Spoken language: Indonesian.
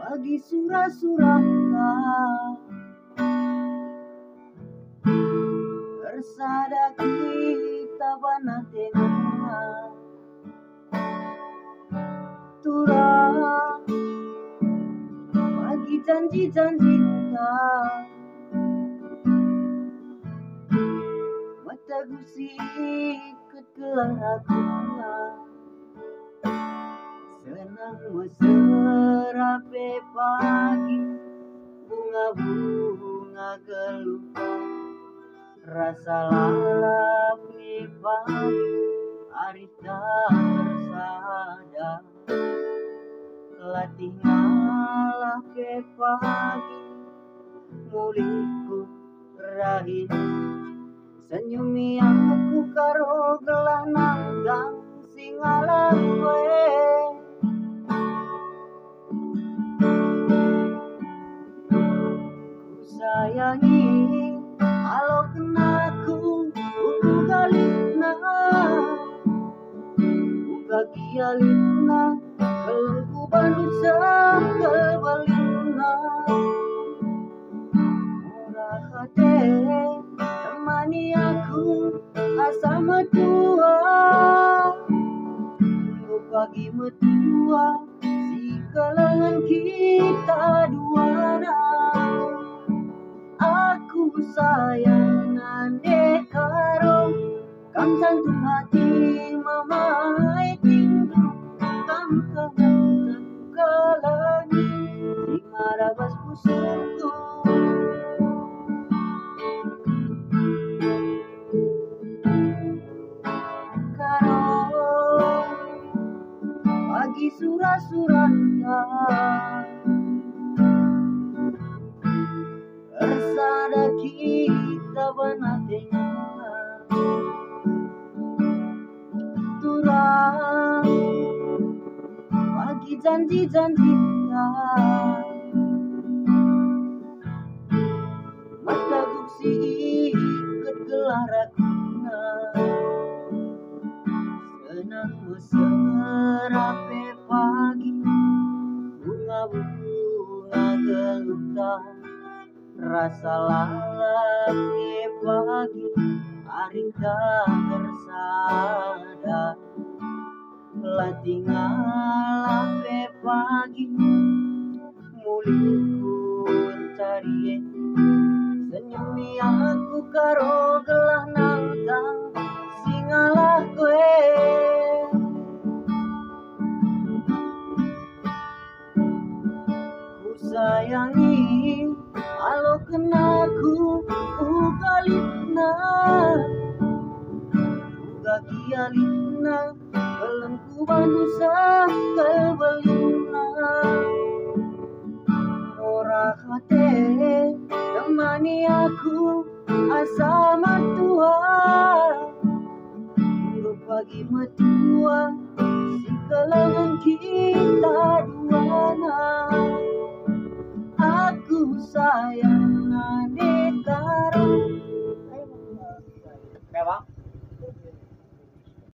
Pagi sura-surata bersada kita bana tengah turang pagi janji-janji kita mata gusi ikut kelahakuna senang meserape pagi bunga-bunga gelupa rasa lalap di pagi hari tersada latih ngalah ke pagi muliku rahit senyumi aku karo gelah nanggang sing ngalah kowe sayangi halo kenaku uga galina uga gialina kelku banusa kebalina murah hati temani aku asa metua pagi metua si kalangan kita dua aku sayang nande karo kam jantung hati mamai tinggu kam kalangan kalangi sing arabas pusukku karo pagi sura-surata bersada kita bana tengah turang pagi janji-janji kita mata guksi ikut gelah rakuna senang meserape pagi bunga-bunga geluta rasa lalap ke pagi hari tersada latih ngalah ke pagi muliku cari senyumi aku karo gelah nanggang sing ngalah kowe ku sayangi halo kenaku uga lina uga gialina kelengku banusa kebelina murah hati temani aku asa matua minggu pagi metua